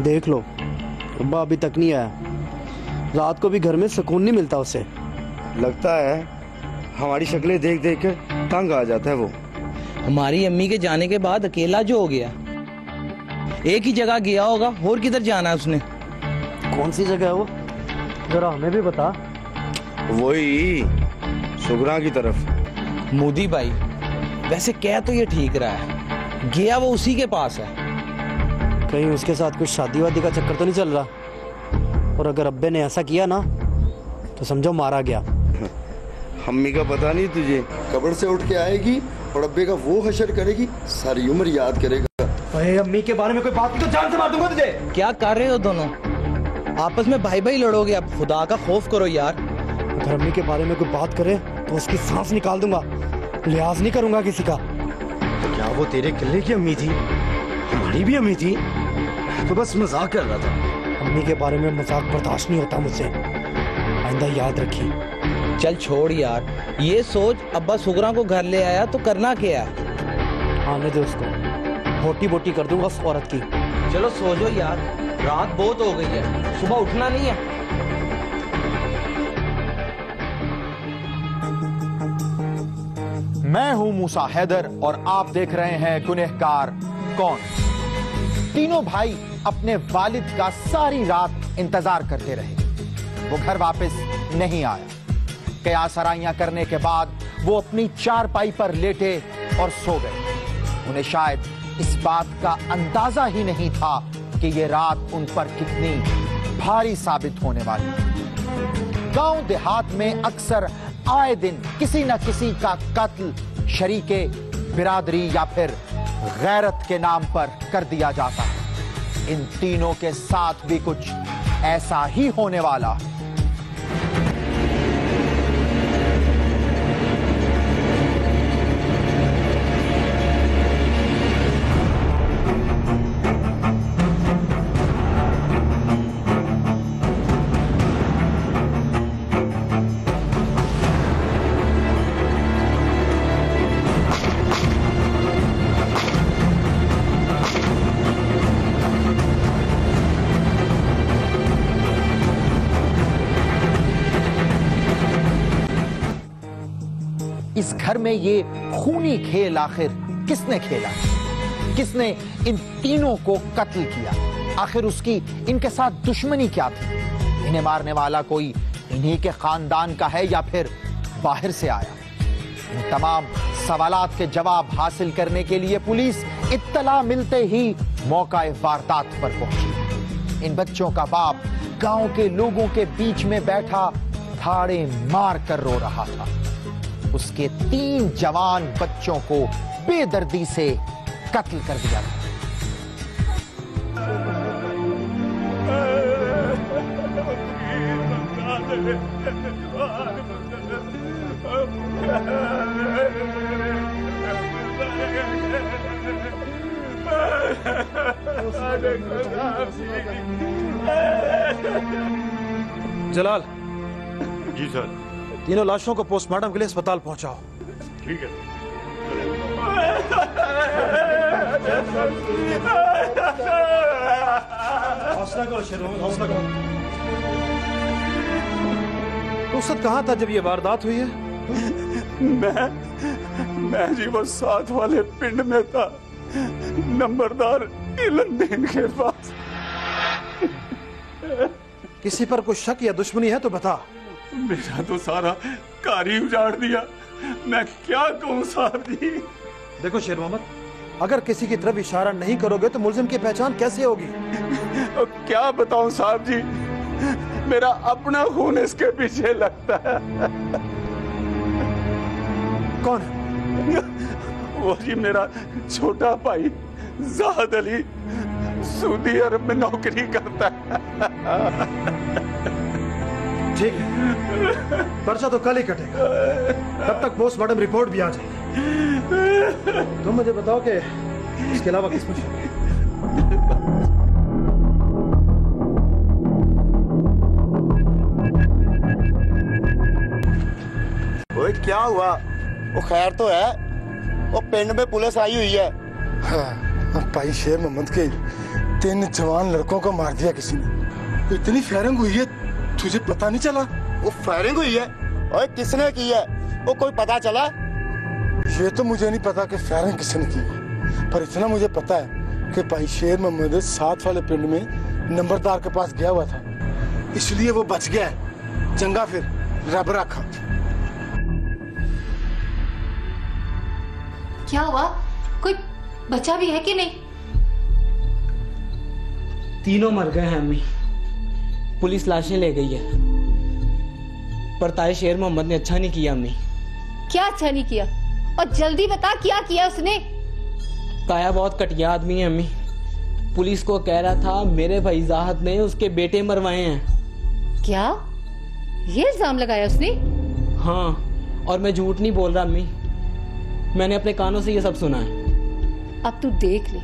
देख लो, अब्बा अभी तक नहीं आया। रात को भी घर में सुकून नहीं मिलता उसे। लगता है हमारी शक्लें देख देख कर तंग आ जाता है वो। हमारी अम्मी के जाने के बाद अकेला जो हो गया, एक ही जगह गया होगा, और किधर जाना है उसने? कौन सी जगह है वो, जरा हमें भी बता। वही सुगरा की तरफ। मोदी भाई, वैसे कह तो ये ठीक रहा है, गया वो उसी के पास है। कहीं उसके साथ कुछ शादी वादी का चक्कर तो नहीं चल रहा? और अगर अब्बे ने ऐसा किया ना तो समझो मारा गया। अम्मी का पता नहीं तुझे? कब्र से उठ के आएगी और अब्बे का वो हशर करेगी, सारी उम्र याद करेगा। अरे अम्मी के बारे में कोई बात की तो जान से मार दूंगा तुझे। क्या कर रहे हो दोनों? आपस में भाई भाई लड़ोगे? अब खुदा का खौफ करो यार। अगर अम्मी के बारे में कोई बात करे तो उसकी सांस निकाल दूंगा, लिहाज नहीं करूंगा किसी का। तो क्या वो तेरे किले की अम्मी थी? हमारी भी अम्मी थी। तो बस मजाक कर रहा था। अम्मी के बारे में मजाक बर्दाश्त नहीं होता मुझसे, आइंदा याद रखी। चल छोड़ यार, ये सोच अब्बा सुगरा को घर ले आया तो करना क्या है? आने दे उसको, बोटी बोटी कर दूंगा उस औरत की। चलो सो जाओ यार, रात बहुत हो गई है, सुबह उठना नहीं है। मैं हूं मूसा हैदर और आप देख रहे हैं गुनहगार कौन। तीनों भाई अपने वालिद का सारी रात इंतजार करते रहे। वो घर वापस नहीं आया। कयास आराइयां करने के बाद वो अपनी चारपाई पर लेटे और सो गए। उन्हें शायद इस बात का अंदाजा ही नहीं था कि ये रात उन पर कितनी भारी साबित होने वाली है। गांव देहात में अक्सर आए दिन किसी न किसी का कत्ल शरीके बिरादरी या फिर गैरत के नाम पर कर दिया जाता है। इन तीनों के साथ भी कुछ ऐसा ही होने वाला। इस घर में ये खूनी खेल आखिर किसने खेला? किसने इन तीनों को कत्ल किया? आखिर उसकी इनके साथ दुश्मनी क्या थी? इन्हें मारने वाला कोई इन्हीं के खानदान का है या फिर बाहर से आया? इन तमाम सवालात के जवाब हासिल करने के लिए पुलिस इत्तला मिलते ही मौका वारदात पर पहुंची। इन बच्चों का बाप गांव के लोगों के बीच में बैठा धाड़े मार कर रो रहा था। उसके 3 जवान बच्चों को बेदर्दी से कत्ल कर दिया था। जलाल जी सर। तीनों लाशों को पोस्टमार्टम के लिए अस्पताल पहुंचाओ। ठीक है। हौसला करो शेरों, हौसला करो। रुखसत कहाँ था जब ये वारदात हुई है? मैं जी वो साथ वाले पिंड में था, नंबरदार इलंदीन के पास। किसी पर कुछ शक या दुश्मनी है तो बता। मेरा तो सारा कारी उजाड़ दिया, मैं क्या कहूँ साहब जी। देखो शेर मोहम्मद, अगर किसी की तरफ इशारा नहीं करोगे तो मुलजिम की पहचान कैसे होगी? क्या बताऊं साहब जी, मेरा अपना खून इसके पीछे लगता है। कौन है? वो जी मेरा छोटा भाई जाहद अली, सऊदी अरब में नौकरी करता है। ठीक है, पर्चा तो कल ही कटेगा, तब तक पोस्टमार्टम रिपोर्ट भी आ जाएगी। तुम मुझे बताओ कि इसके अलावा किस कुछ? ओए क्या हुआ? वो खैर तो है? वो पिंड में पुलिस आई हुई है। हाँ, भाई शेर मोहम्मद के 3 जवान लड़कों को मार दिया किसी ने। इतनी फायरिंग हुई है, तुझे पता नहीं चला? वो फायरिंग हुई है और किसने की है वो कोई पता चला? ये तो मुझे नहीं पता कि फायरिंग किसने की है, पर इतना मुझे पता है कि भाई शेर मोहम्मद 7 वाले पिंड में नंबरदार के पास गया हुआ था, इसलिए वो बच गया है। चंगा फिर, रब रखा। क्या हुआ? कोई बचा भी है कि नहीं? तीनों मर गए हैं अम्मी। पुलिस लाशें ले गई है, पर ताए शेर मोहम्मद ने अच्छा नहीं किया अम्मी। क्या अच्छा नहीं किया? और जल्दी बता, क्या किया उसने? ताया बहुत घटिया आदमी है अम्मी। पुलिस को कह रहा था मेरे भाई जाहद ने उसके बेटे मरवाए हैं। क्या? ये इल्जाम लगाया उसने? हाँ, और मैं झूठ नहीं बोल रहा अम्मी, मैंने अपने कानों से ये सब सुना है। अब तू देख ले,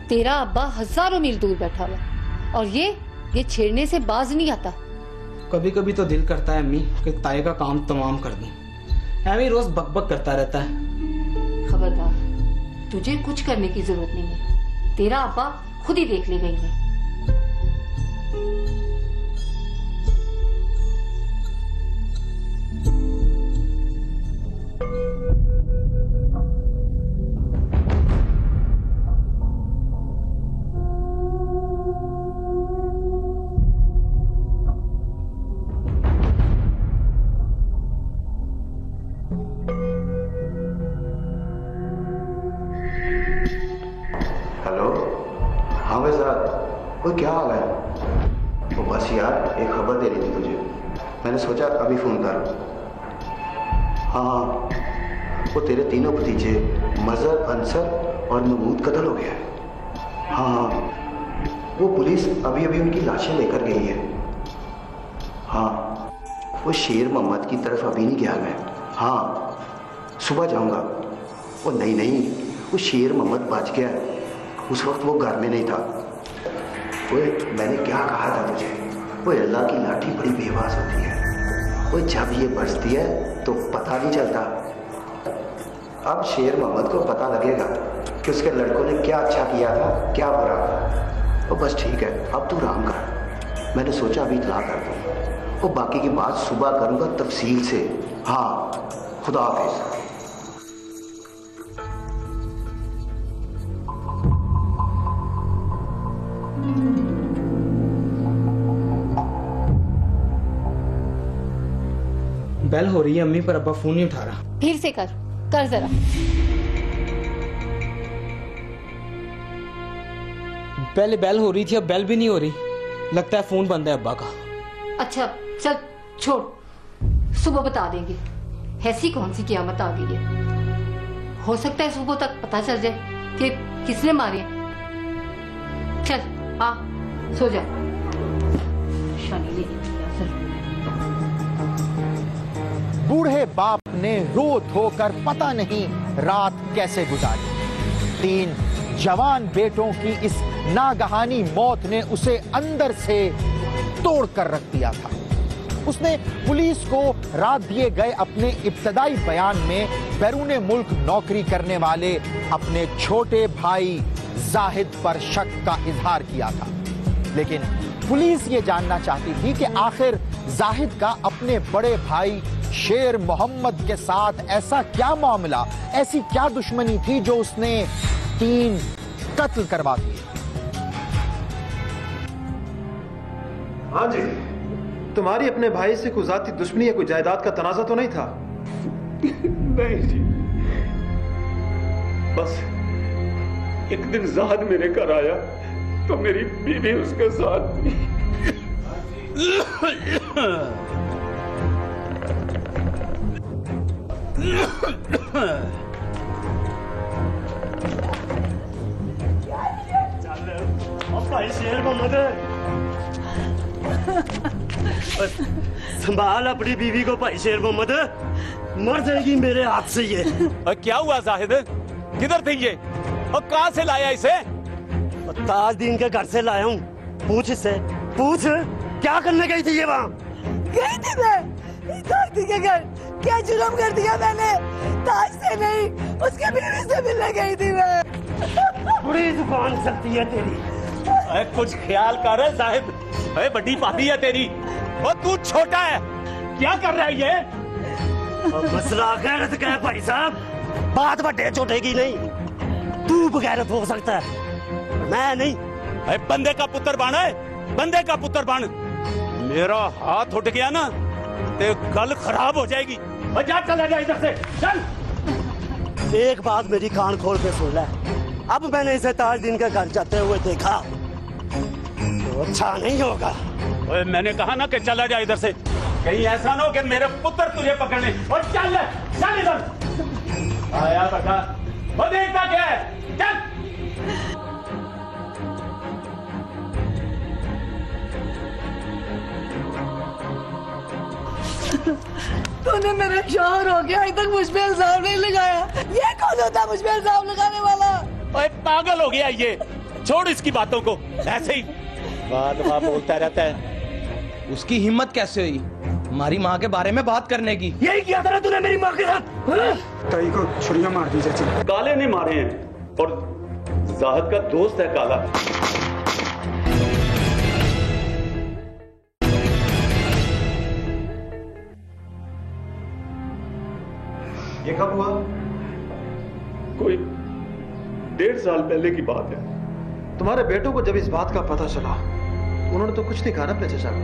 तेरा अब्बा हजारों मील दूर बैठा हुआ और ये छेड़ने से बाज नहीं आता। कभी कभी तो दिल करता है अम्मी कि ताए का काम तमाम कर दूं। एमी रोज बकबक करता रहता है। खबरदार, तुझे कुछ करने की जरूरत नहीं है, तेरा अब्बा खुद ही देख लेगा इन्हें। हेलो, हाँ भाई साहब, वो क्या हाल है? वो बस यार एक खबर दे रही थी तुझे, मैंने सोचा अभी फ़ोन कर। हाँ, वो तेरे तीनों भतीजे मजहर, अंसर और महमूद कत्ल हो गया है। हाँ, वो पुलिस अभी अभी उनकी लाशें लेकर गई है। हाँ, वो शेर मोहम्मद की तरफ अभी नहीं गया मैं। हाँ, सुबह जाऊँगा। वो नहीं, वो शेर मोहम्मद बच गया, उस वक्त वो घर में नहीं था। ओए, मैंने क्या कहा था तुझे? वो अल्लाह की लाठी बड़ी बेवास होती है, वो जब ये बरसती है तो पता नहीं चलता। अब शेर मोहम्मद को पता लगेगा कि उसके लड़कों ने क्या अच्छा किया था, क्या बुरा। वो बस ठीक है, अब तू आराम कर। मैंने सोचा अभी इतला कर दूँ, वो बाकी की बात सुबह करूँगा तफसील से। हाँ, खुदा हाफिज़। बेल हो रही है अम्मी, पर अब्बा फोन नहीं उठा रहा। फिर से कर जरा। पहले बेल हो रही थी, अब बेल भी नहीं हो रही। लगता है फोन बंद है अब्बा का। अच्छा चल छोड़, सुबह बता देंगे। ऐसी कौन सी कियामत आ गई है? हो सकता है सुबह तक पता चल जाए कि किसने मारे। चल हाँ, सो जा। शानी ले बूढ़े बाप ने रो धोकर पता नहीं रात कैसे गुजारी। 3 जवान बेटों की इस नागहानी मौत ने उसे अंदर से तोड़कर रख दिया था। उसने पुलिस को रात दिए गए अपने इब्तदाई बयान में बैरून मुल्क नौकरी करने वाले अपने छोटे भाई जाहिद पर शक का इजहार किया था, लेकिन पुलिस ये जानना चाहती थी कि आखिर जाहिद का अपने बड़े भाई शेर मोहम्मद के साथ ऐसा क्या मामला, ऐसी क्या दुश्मनी थी जो उसने 3 कत्ल करवा दिए। हाँ जी, तुम्हारी अपने भाई से कोई जाती दुश्मनी या कोई जायदाद का तनाजा तो नहीं था? नहीं जी, बस एक दिन जाहिद मेरे घर आया तो मेरी बीवी उसके साथ थी। भाई शेर मोहम्मद, संभाल अपनी बीवी को भाई शेर मोहम्मद, मर जाएगी मेरे हाथ से ये। और क्या हुआ जाहिद, किधर थी ये और कहां से लाया इसे? ताजदीन के घर से लाया हूँ। पूछ इससे, पूछ क्या करने गई थी ये वहाँ? गई थी मैं ताजदीन के घर। क्या जुर्म कर दिया मैंने? ताज से नहीं, उसके बीवी से मिलने गई थी मैं। बड़ी जुबान चलती है तेरी। कुछ ख्याल कर जाहिद। अरे बड़ी भाभी है तेरी और तू छोटा है, क्या कर रहा है ये? मसला गैरत का है भाई साहब, बात बड़े छोटे की नहीं। तू बगैरत हो सकता है, मैं नहीं। अरे बंदे का पुत्र बन है, बंदे का पुत्र बन। मेरा हाथ उठ गया ना ते गल खराब हो जाएगी। और जा चला जा इधर से, चल। एक बात मेरी कान खोल के सुन ले, अब मैंने इसे ताजदीन के घर जाते हुए देखा तो अच्छा नहीं होगा। ओए मैंने कहा ना कि चला जा इधर से, कहीं ऐसा ना हो कि मेरे पुत्र तुझे पकड़ने। और चल चल इधर आया बेटा, वो देखता क्या है, चल। तूने मेरा शौहर हो गया, अभी तक मुझ पे इल्जाम नहीं लगाया। ये कौन होता मुझ पे इल्जाम लगाने वाला? ओए पागल हो गया ये, छोड़ इसकी बातों को, ऐसे ही बात बोलता रहता है। उसकी हिम्मत कैसे हुई हमारी माँ के बारे में बात करने की? यही किया था ना तूने मेरी माँ के साथ। ताई को छुरियां मार दी चाची। काले ने मारे हैं और जाहिद का दोस्त है काला। ये कब हुआ? कोई 1.5 साल पहले की बात है। तुम्हारे बेटों को जब इस बात का पता चला उन्होंने तो कुछ नहीं कहा ना अपने चचा को?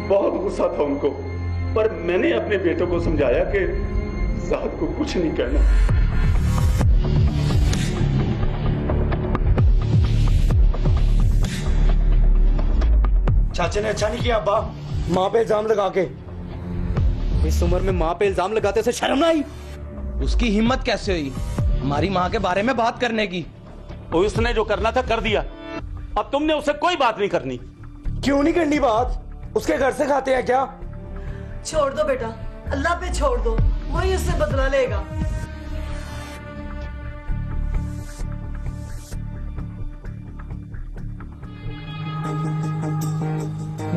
बहुत गुस्सा था उनको, पर मैंने अपने बेटों को समझाया कि जाहिद को कुछ नहीं कहना। चाचे ने अच्छा नहीं किया अब्बा, माँ पे इल्जाम लगा के। इस उम्र में माँ पे इल्जाम लगाते से शर्म ना आई? उसकी हिम्मत कैसे हुई हमारी माँ के बारे में बात करने की? उसने जो करना था कर दिया, अब तुमने उससे कोई बात नहीं करनी। क्यों नहीं करनी बात? उसके घर से खाते हैं क्या? छोड़ दो बेटा, अल्लाह पे छोड़ दो, वही उससे बदला लेगा।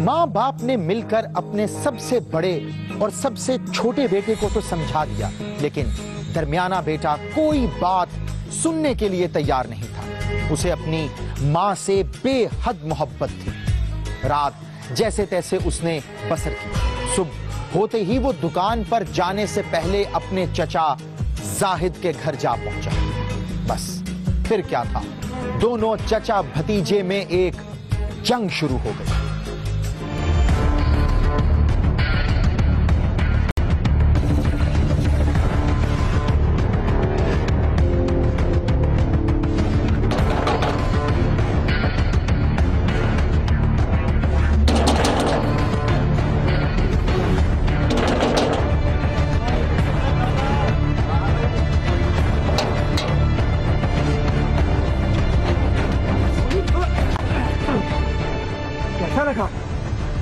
माँ बाप ने मिलकर अपने सबसे बड़े और सबसे छोटे बेटे को तो समझा दिया, लेकिन दरमियाना बेटा कोई बात सुनने के लिए तैयार नहीं था। उसे अपनी माँ से बेहद मोहब्बत थी। रात जैसे तैसे उसने बसर की। सुबह होते ही वो दुकान पर जाने से पहले अपने चचा जाहिद के घर जा पहुंचा। बस फिर क्या था, दोनों चचा भतीजे में एक जंग शुरू हो गई।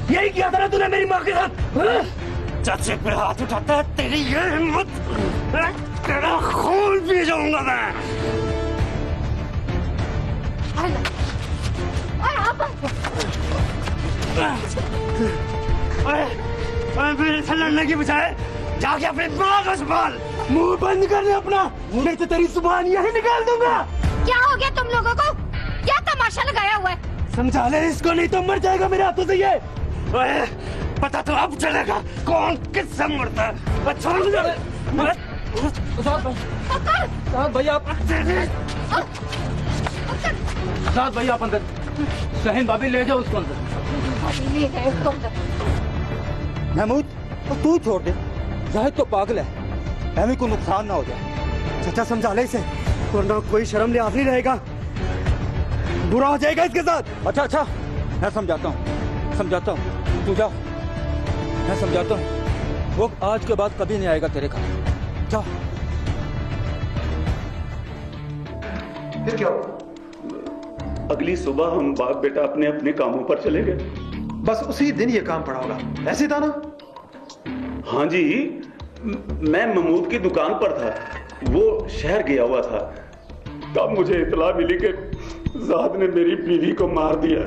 यही किया था ना तूने मेरी माँ के साथ? चाचे पे हाथ उठाता है, तेरी ये हिम्मत, तेरा खून पी जाऊंगा मैं। मेरे से लड़ने की बजाय जाके अपनी माँ का संभाल। मुंह बंद कर ले अपना, नहीं तो तेरी जुबान यही निकाल दूंगा। क्या हो गया तुम लोगों को? क्या तमाशा लगाया हुआ है? समझा ले इसको, नहीं तो मर जाएगा मेरे हाथों से ये। पता तो अब चलेगा कौन किससे मरता है। भैया आप अंदर, शहीन भाभी ले जाओ उसको अंदर। महमूद तू छोड़ दे, जाहिद तो पागल है, हमें को नुकसान ना हो जाए। चाचा समझा ले इसे, वरना कोई शर्म लिहाज नहीं रहेगा, बुरा हो जाएगा इसके साथ। अच्छा मैं समझाता हूँ, तू जा, मैं समझाता हूँ। वो आज के बाद कभी नहीं आएगा तेरे घर। जा। फिर क्या हुआ? अगली सुबह हम बाप बेटा अपने अपने कामों पर चले गए। बस उसी दिन ये काम पड़ा होगा, ऐसे था ना? हाँ जी, मैं महमूद की दुकान पर था, वो शहर गया हुआ था। तब मुझे इतला मिली कि जाहिद ने मेरी बीवी को मार दिया।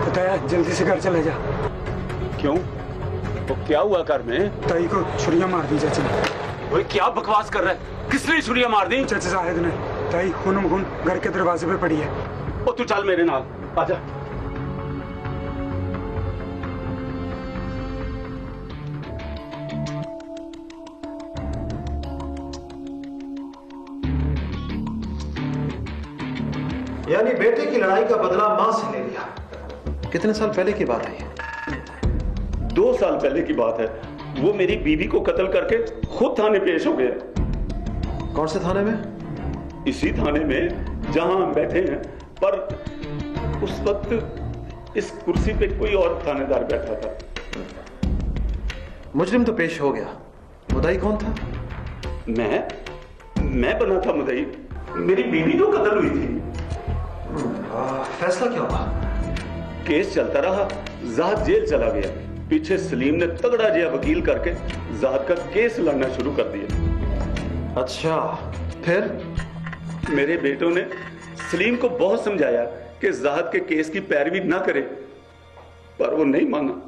बताया जल्दी से घर चले जा। क्यों? तो क्या हुआ घर में? ताई को छुरियां मार दी चाचा ने। ओए क्या बकवास कर रहा है? किसने छुरियां मार दी? चाचा जाहिद ने। ताई खून खून घर के दरवाजे पे पड़ी है। ओ तू चल मेरे नाल, आजा। यानी बेटे की लड़ाई का बदला मां से ले लिया। कितने साल पहले की बात है ये? 2 साल पहले की बात है। वो मेरी बीवी को कत्ल करके खुद थाने पेश हो गया। कौन से थाने में? इसी थाने में जहां हम बैठे हैं, पर उस वक्त इस कुर्सी पे कोई और थानेदार बैठा था। मुजरिम तो पेश हो गया, मुद्दाई कौन था? मैं बना था मुद्दाई। मेरी बीवी तो कत्ल हुई थी। फैसला क्या हुआ? केस चलता रहा, जाहद जेल चला गया। पीछे सलीम ने तगड़ा जिया वकील करके जाहद का केस लड़ना शुरू कर दिया। अच्छा, फिर? मेरे बेटों ने सलीम को बहुत समझाया कि जाहद के केस की पैरवी ना करे, पर वो नहीं माना।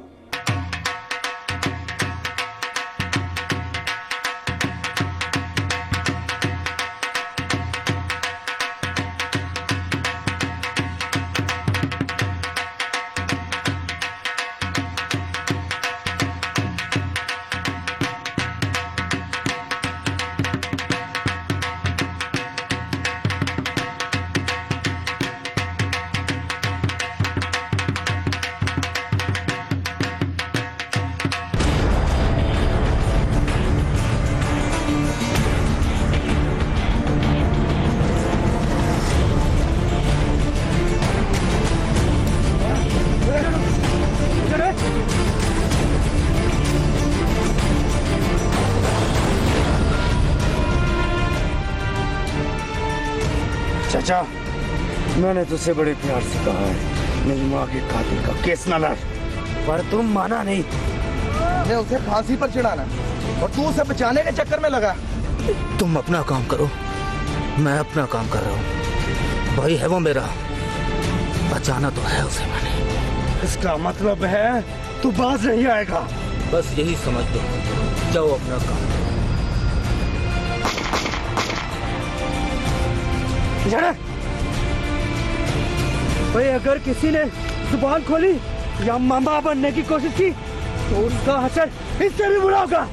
चाचा, मैंने तुझसे बड़े प्यार से कहा है मेरी माँ के कातिल का केस न लड़, पर तुम माना नहीं। मैं उसे फांसी पर चढ़ाना और तू उसे बचाने के चक्कर में लगा। तुम अपना काम करो, मैं अपना काम कर रहा हूँ। भाई है वो मेरा, बचाना तो है उसे मैंने। इसका मतलब है तू बाज नहीं आएगा। बस यही समझ लो, जाओ अपना काम। भाई अगर किसी ने जुबान खोली या मामा बनने की कोशिश की तो उसका हशर इससे भी बुरा होगा।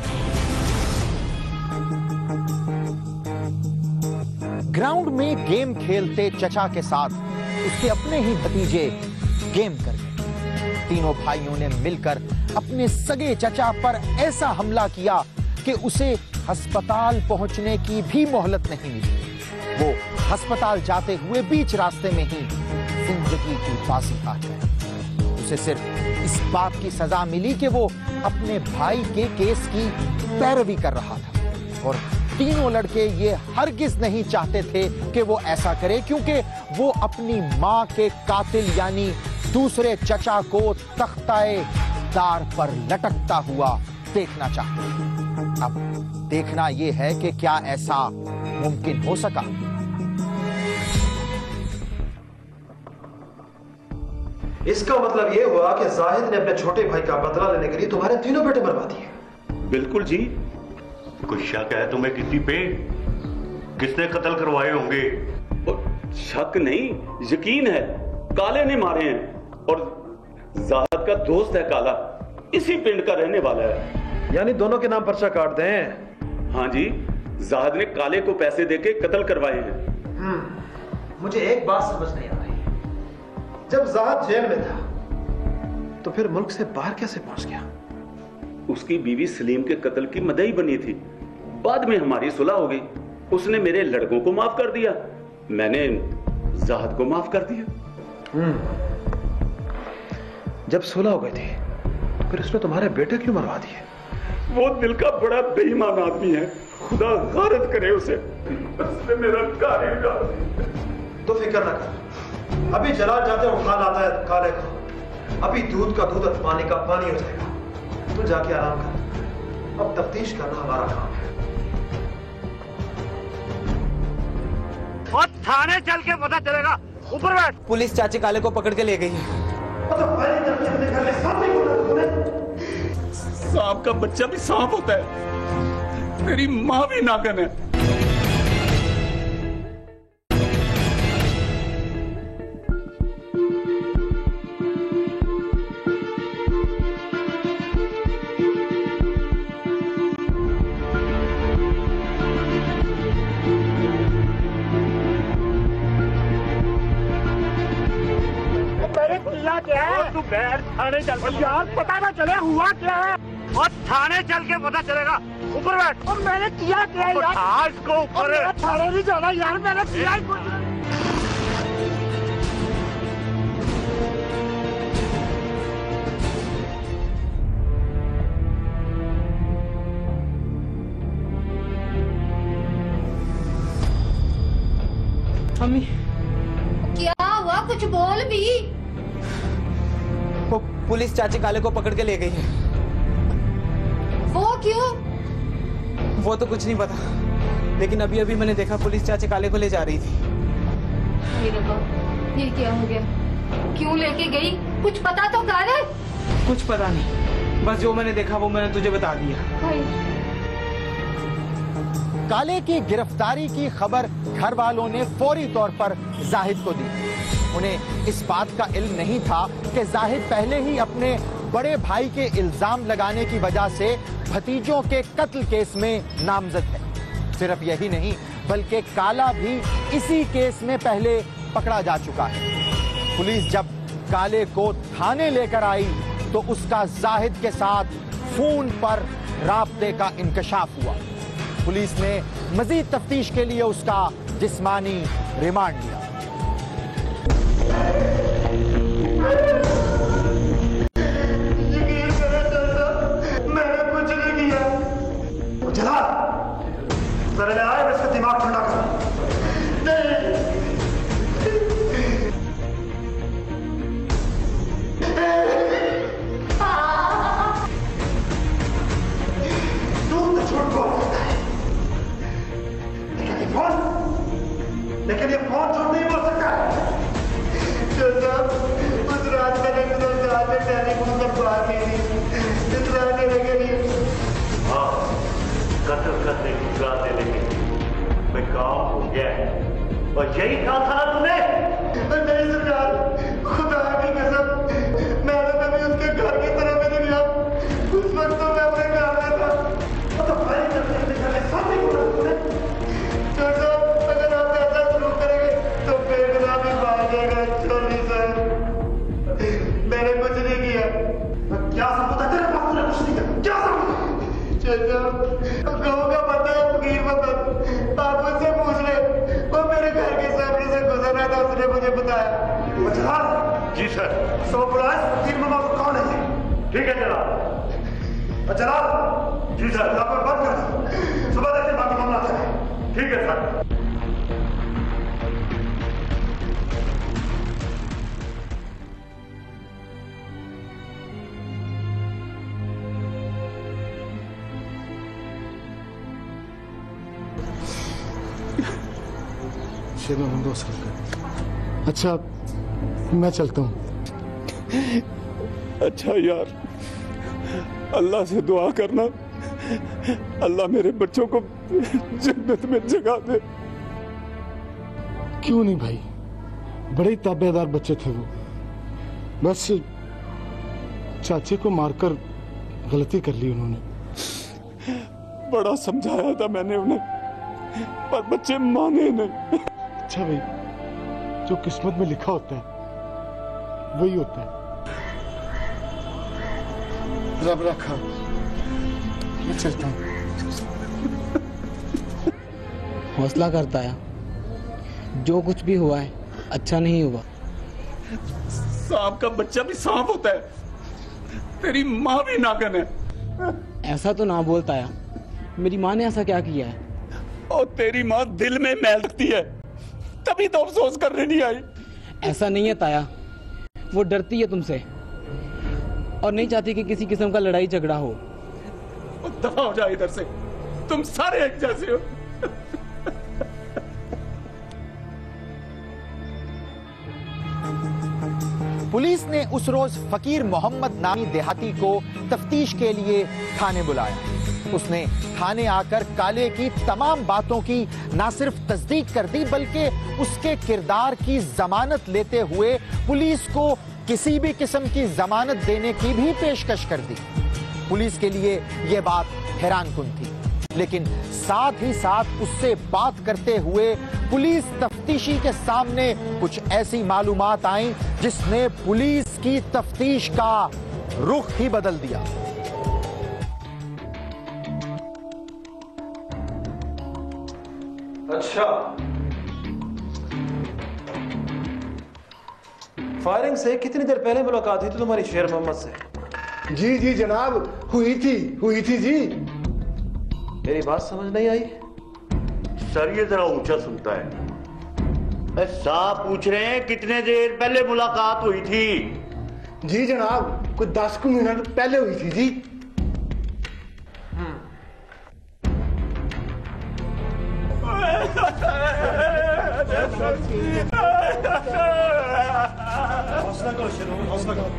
ग्राउंड में गेम खेलते चचा के साथ उसके अपने ही भतीजे गेम कर गए। तीनों भाइयों ने मिलकर अपने सगे चचा पर ऐसा हमला किया कि उसे अस्पताल पहुंचने की भी मोहलत नहीं मिली। वो अस्पताल जाते हुए बीच रास्ते में ही जिंदगी की फांसी खा गया। उसे सिर्फ इस बात की सजा मिली कि वो अपने भाई के केस की पैरवी कर रहा था, और तीनों लड़के ये हरगिज नहीं चाहते थे कि वो ऐसा करे, क्योंकि वो अपनी मां के कातिल यानी दूसरे चचा को तख्ताए दार पर लटकता हुआ देखना चाहते थे। अब देखना यह है कि क्या ऐसा मुमकिन हो सका। इसका मतलब यह हुआ कि जाहिद ने अपने छोटे भाई का बदला लेने के लिए तुम्हारे तीनों बेटे मरवा दिए। बिल्कुल जी। कुछ शक है तुम्हें किसी पे? किसने कत्ल करवाए होंगे? शक नहीं, यकीन है, काले ने मारे हैं, और जाहिद का दोस्त है काला, इसी पिंड का रहने वाला है। यानी दोनों के नाम पर्चा काट दें? हाँ जी, जाहिद ने काले को पैसे देके कत्ल करवाए हैं। मुझे एक बात समझ नहीं आ रही, जब जाहिद जेल में था तो फिर मुल्क से बाहर कैसे पहुंच गया? उसकी बीवी सलीम के कत्ल की मदई बनी थी। बाद में हमारी सुलह हो गई, उसने मेरे लड़कों को माफ कर दिया, मैंने जाहिद को माफ कर दिया। जब सुलह हो गई थी तो फिर उसने तुम्हारे बेटे क्यों मरवा दिए? वो दिल का बड़ा बेईमान आदमी है, खुदा गारत करे उसे। उसने मेरा कार्य उजाड़ दिया। तो फिक्र ना कर, अभी जलाल जाते उठा लाता है काले को, अभी दूध का दूध और पानी का पानी हो जाएगा। तू जाके आराम कर, अब तफ्तीश करना हमारा काम है। और थाने चल के पता चलेगा। ऊपर बैठ। पुलिस चाची काले को पकड़ के ले गई है। सांप का बच्चा भी सांप होता है, तेरी माँ भी नागन है। क्या है? तू बैठ, थाने चल के यार पता ना चले हुआ क्या है। और थाने चल के पता चलेगा। ऊपर बैठ। और मैंने किया क्या यार? आज को ऊपर थाने नहीं जाना यार, मैंने किया ही कुछ। मम्मी क्या हुआ? कुछ बोल भी। वो पुलिस चाची काले को पकड़ के ले गई है। वो क्यों? वो तो कुछ नहीं पता, लेकिन अभी अभी मैंने देखा पुलिस चाची काले को ले जा रही थी। ये रखो, ये क्या हो गया? क्यों लेके गई? कुछ पता तो कर। कुछ पता नहीं, बस जो मैंने देखा वो मैंने तुझे बता दिया। काले की गिरफ्तारी की खबर घर वालों ने फौरी तौर पर जाहिद को दी। उन्हें इस बात का इल्म नहीं था कि जाहिद पहले ही अपने बड़े भाई के इल्जाम लगाने की वजह से भतीजों के कत्ल केस में नामजद है। सिर्फ यही नहीं, बल्कि काला भी इसी केस में पहले पकड़ा जा चुका है। पुलिस जब काले को थाने लेकर आई तो उसका जाहिद के साथ फोन पर राब्ते का इंकशाफ हुआ। पुलिस ने मजीद तफ्तीश के लिए उसका जिस्मानी रिमांड लिया। मैंने कुछ नहीं किया। जला पहले आए, मैं इसका दिमाग ठंडा कर। तू तो झूठ बोल सकता है, लेकिन ये फोन झूठ नहीं बोल सकता। उस रात मैंने टेलीफोन पर बात की थी, इतलाने लगे नहीं। हाँ, कत्ल करने की इतला देने के मैं काम हो गया है, और यही कहा था ना तुमने? नहीं सरकार, खुदा की कसम, मैंने कभी उसके घर की तरफ भी नहीं गया। उस वक्त तो मैं अपने घर में था। तो भाई सामने बोला तुमने, अगर आप ऐसा शुरू करेंगे तो बेगुनाह भी मार जाएगा। चोली सर, मैंने कुछ नहीं किया। क्या सबूत है तेरे पास? तूने कुछ नहीं किया, क्या सबूत? गाँव का बंदा है फकीर मदद, आप उससे पूछ ले। वो मेरे घर के सामने से गुजर रहा था, उसने मुझे बताया। जी सर। सो पुलिस फकीर मदद कौन है? ठीक है जनाब। जनाब। जी सर। यहाँ पर बंद कर, सुबह देखते बाकी मामला चले। ठीक है सर। शेर में बंदोबस्त कर। अच्छा, मैं चलता हूँ। अच्छा यार, अल्लाह से दुआ करना, अल्लाह मेरे बच्चों को जन्नत में जगह दे। क्यों नहीं भाई, बड़े ही ताबेदार बच्चे थे वो। बस चाचे को मारकर गलती कर ली उन्होंने। बड़ा समझाया था मैंने उन्हें, पर बच्चे माने नहीं। अच्छा भाई, जो किस्मत में लिखा होता है वही होता है। रब रखा, मैं चलता हूँ। हौसला करता है, जो कुछ भी हुआ है अच्छा नहीं हुआ। सांप का बच्चा भी सांप होता है, तेरी माँ भी नागन है। ऐसा तो ना बोलता है, मेरी माँ ने ऐसा क्या किया है? और तेरी माँ दिल में मैल रखती है, तभी तो अफसोस करने नहीं आई। ऐसा नहीं है ताया, वो डरती है तुमसे और नहीं चाहती कि किसी किस्म का लड़ाई झगड़ा हो। दफा हो जाए इधर से, तुम सारे एक जैसे हो। पुलिस ने उस रोज फकीर मोहम्मद नामी देहाती को तफ्तीश के लिए थाने बुलाया। उसने थाने आकर काले की तमाम बातों की ना सिर्फ तस्दीक कर दी बल्कि उसके किरदार की जमानत लेते हुए पुलिस को किसी भी किस्म की जमानत देने की भी पेशकश कर दी। पुलिस के लिए यह बात हैरानकुन थी, लेकिन साथ ही साथ उससे बात करते हुए पुलिस तफ्तीशी के सामने कुछ ऐसी मालूमात आई जिसने पुलिस की तफ्तीश का रुख ही बदल दिया। अच्छा, फायरिंग से कितनी देर पहले मुलाकात हुई थी तुम्हारी शेर मोहम्मद से? जी जी जनाब, हुई थी जी। मेरी बात समझ नहीं आई? सर ये जरा ऊंचा सुनता है। साहब पूछ रहे हैं कितने देर पहले मुलाकात हुई थी? जी जनाब, कुछ 10 मिनट पहले हुई थी जी। हौसला करो शेरों, हौसला करो।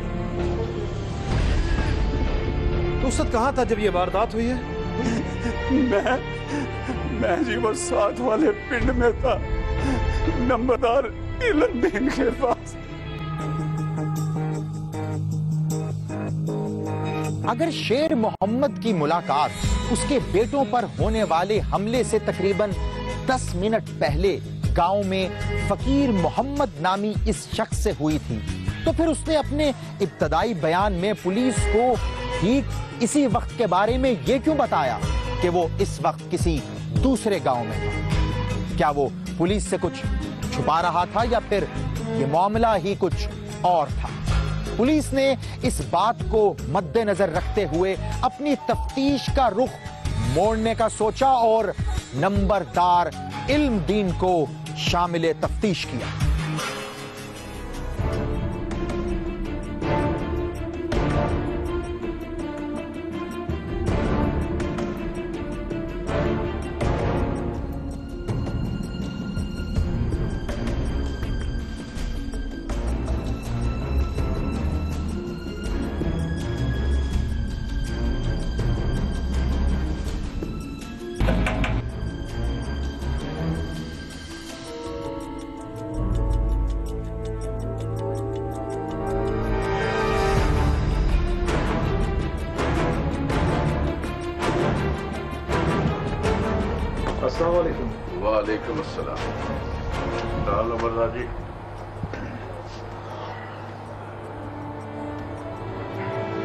तू उस वक्त कहाँ था जब ये वारदात हुई है? मैं जी वो साथ वाले पिंड में था, नंबरदार इलंदीन के पास। अगर शेर मोहम्मद की मुलाकात उसके बेटों पर होने वाले हमले से तकरीबन 10 मिनट पहले गांव में फकीर मोहम्मद नामी इस शख्स से हुई थी, तो फिर उसने अपने इब्तदाई बयान में पुलिस को ठीक इसी वक्त के बारे में यह क्यों बताया कि वो इस वक्त किसी दूसरे गांव में था? क्या वो पुलिस से कुछ छुपा रहा था या फिर ये मामला ही कुछ और था? पुलिस ने इस बात को मद्देनजर रखते हुए अपनी तफ्तीश का रुख मोड़ने का सोचा और नंबरदार इल्मदीन को शामिल तफ्तीश किया। वालेकुम अस्सलाम। नंबरदार जी,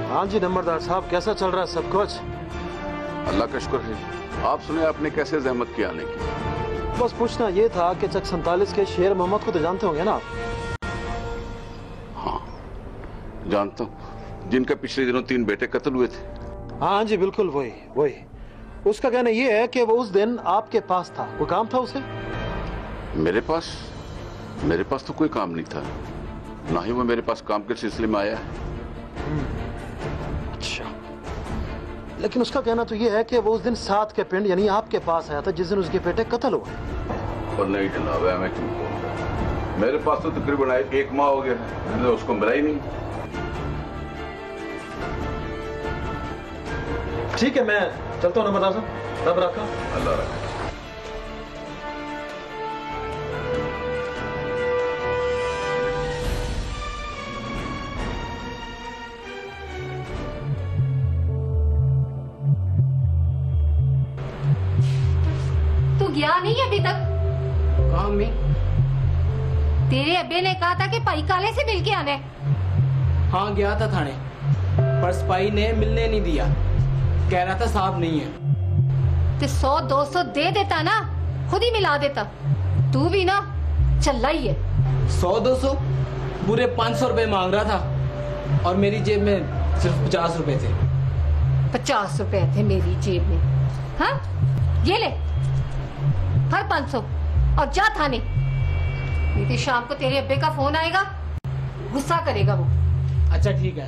हाँ जी नंबरदार साहब, कैसा चल रहा है सब कुछ? अल्लाह का शुक्र है। आप सुने आपने कैसे जहमत की आने की? बस पूछना ये था कि चक 47 के शेर मोहम्मद को तो जानते होंगे ना आप? हाँ जानता हूँ, जिनका पिछले दिनों 3 बेटे कत्ल हुए थे। हाँ जी बिल्कुल वही। उसका कहना ये है कि वो उस दिन आपके पास था, कोई काम था उसे? मेरे पास तो कोई काम नहीं था, ना ही वो मेरे पास काम के सिलसिले में आया है। अच्छा, लेकिन उसका कहना तो ये है कि वो उस दिन साथ के पिंड यानी आपके पास आया था जिस दिन उसके बेटे कत्ल हुए। और नहीं जनाब, मैं क्यों बोल रहा हूं? मेरे पास तो तकरीबन 1 माह हो गया, मैंने उसको मिला ही नहीं। ठीक है, मैं चलता हूँ नंबरदार साहब, रब रखा। अल्लाह रखा। तू गया नहीं अभी तक? कहाँ अम्मी? तेरे अब्बे ने कहा था कि भाई काले से मिल के आने। हाँ गया था थाने, पर सिपाही ने मिलने नहीं दिया, कह रहा था साहब नहीं है। तो 100-200 दे देता ना, खुद ही मिला देता। तू भी ना चल्ला ही है। 100-200 पूरे 500 रुपए मांग रहा था और मेरी जेब में सिर्फ 50 रुपए थे। 50 रुपए थे मेरी जेब में? हाँ ये ले, हर 500 और जा थाने। नहीं तो शाम को तेरे अब्बे का फोन आएगा, गुस्सा करेगा वो। अच्छा ठीक है।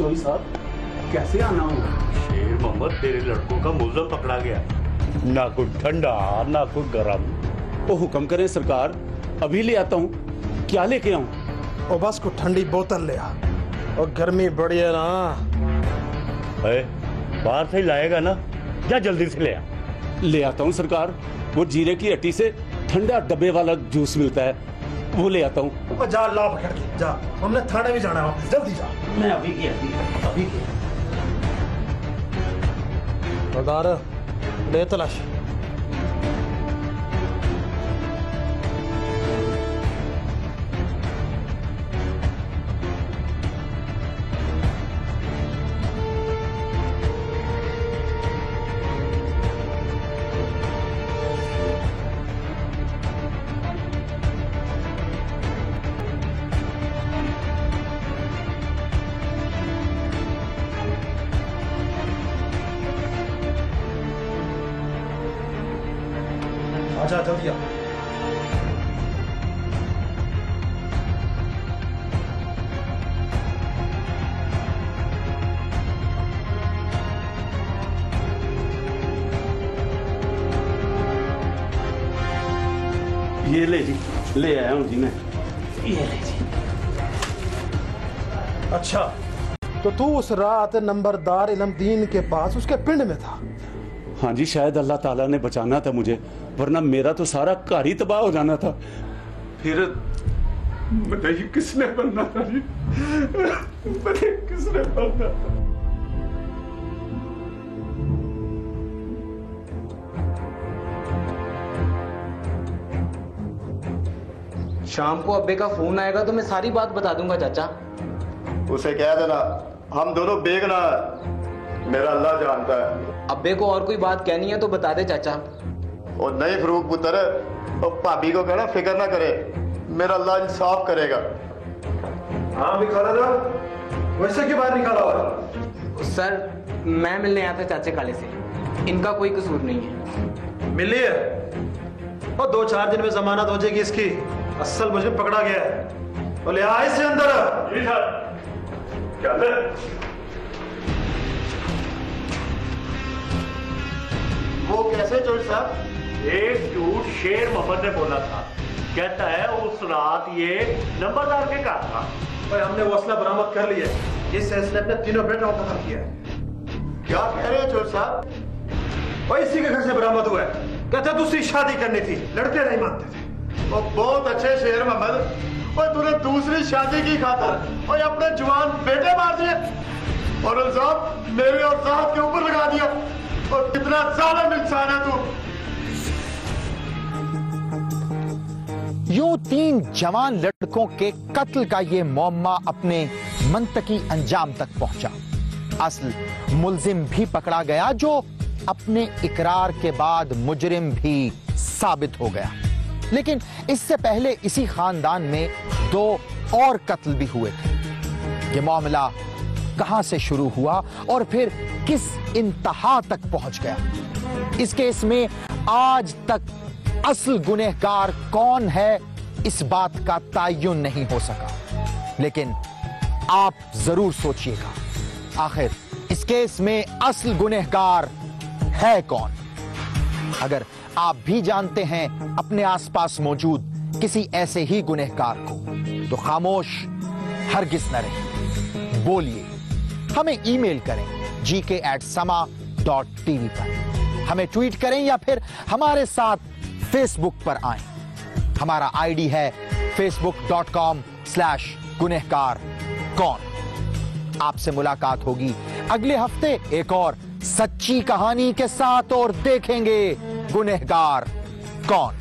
चोरी साहब, कैसे आना होगा? शेर मोहम्मद, तेरे लड़कों का मुल्ज़म पकड़ा गया। ना कोई ठंडा ना कोई गरम। ओ हुक्म करें सरकार, अभी ले आता हूँ। क्या लेके आऊँ? और बस को ठंडी बोतल ले आ, और गर्मी बड़ी है ना। बाहर से लाएगा ना, जा जल्दी से ले आ। ले आता हूँ सरकार। वो जीरे की हट्टी से ठंडा डब्बे वाला जूस मिलता है, वो ले आता हूँ। और जा ला पकड़ के जा, हमने थाने भी जाना है वापस, जल्दी जा। मैं अभी किया। सरदार ले तलाश। आजा जल्दी आ। ये ले जी, ले आया हूँ जी मैं। ये ले जी। अच्छा, तो तू उस रात नंबरदार इलमदीन के पास उसके पिंड में था? हाँ जी, शायद अल्लाह ताला ने बचाना था मुझे, वरना मेरा तो सारा घर ही तबाह हो जाना था। फिर बताइए किसने बनना था जी? बताइए किसने बनना था? शाम को अब्बे का फोन आएगा तो मैं सारी बात बता दूंगा चाचा। उसे कह देना हम दोनों बेगना, मेरा अल्लाह जानता है। अब्बे को और कोई बात कहनी है तो बता दे चाचा। और नहीं फरूक पुत्र, और भाभी को कहना फिक्र ना करे, मेरा अल्लाह इंसाफ करेगा। हाँ भी खाला ना, वैसे क्यों बाहर निकाला हुआ? सर मैं मिलने आया था चाचे काले से, इनका कोई कसूर नहीं है। मिली है और 2-4 दिन में जमानत हो जाएगी इसकी। असल मुझे पकड़ा गया है, बोले आए से अंदर। जी सर। क्या सर? वो कैसे चोर साहब? एक झूठ शेर मोहम्मद ने बोला था। कहता है उस रात ये नंबरदार के घर था। भाई हमने वो असला बरामद कर लिया है, इस फैसले अपने तीनों बेटों को खत्म किया है। क्या कह रहे हो चोर साहब? भाई इसी के घर से बरामद हुआ है। कहते दूसरी शादी करनी थी, लड़के नहीं मानते थे। वो बहुत अच्छे शेर मोहम्मद, और तूने दूसरी शादी की खातर और अपने जवान बेटे मार दिए और इल्जाम मेरे और साहब के ऊपर लगा दिया। और कितना जालिम इंसान है तू। यूं 3 जवान लड़कों के कत्ल का यह मुअम्मा अपने मंतकी अंजाम तक पहुंचा। असल मुल्जिम भी पकड़ा गया, जो अपने इकरार के बाद मुजरिम भी साबित हो गया। लेकिन इससे पहले इसी खानदान में 2 और कत्ल भी हुए थे। यह मामला कहां से शुरू हुआ और फिर किस इंतहा तक पहुंच गया, इस केस में आज तक असल गुनहगार कौन है, इस बात का तायुन नहीं हो सका। लेकिन आप जरूर सोचिएगा, आखिर इस केस में असल गुनहगार है कौन? अगर आप भी जानते हैं अपने आसपास मौजूद किसी ऐसे ही गुनहगार को, तो खामोश हरगिज न रहें, बोलिए। हमें ईमेल करें gk@sama.tv पर, हमें ट्वीट करें या फिर हमारे साथ फेसबुक पर आएं। हमारा आईडी है facebook.com/गुनहगार कौन। आपसे मुलाकात होगी अगले हफ्ते एक और सच्ची कहानी के साथ, और देखेंगे गुनहगार कौन।